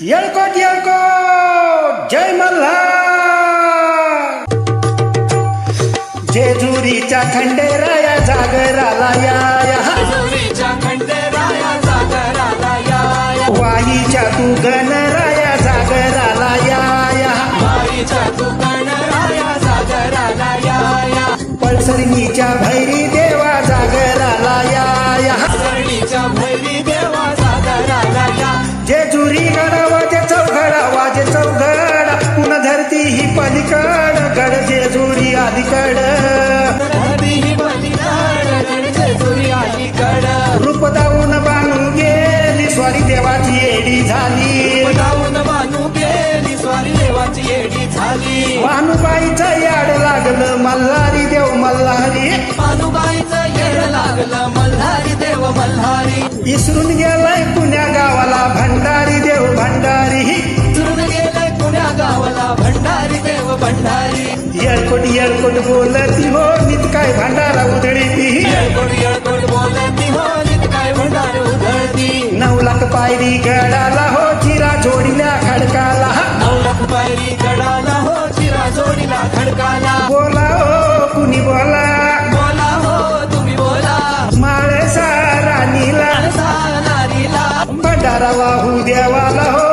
येळकोट येळकोट जय मल्हार. जेजुरीच्या खंडेराया जागराला या वाईच्या तू गणराया जागराला या पळसरणीच्या भैरी देवा जागराला या जेजुरी गडा वाजे चौघडा वाजे चौघडा पुन्हा धरती ही पलीकड गड जेजुरी अलीकड रूप दावून बाणू गेली स्वारी देवाची एडी झाली भानुबाईचं याड लागलं मल्हारी देव मल्हारी इसरून गेलाय पुण्या गावाला भंडारी देव भंडारी येळकोट येळकोट बोलती हो नित काय भंडारा उधळती 9 लाख पायरी गडाला हो चिरा जोडील्या खडकाला बोला हो कुणी बोला माळसा राणीला भंडारा वाहू देवाला हो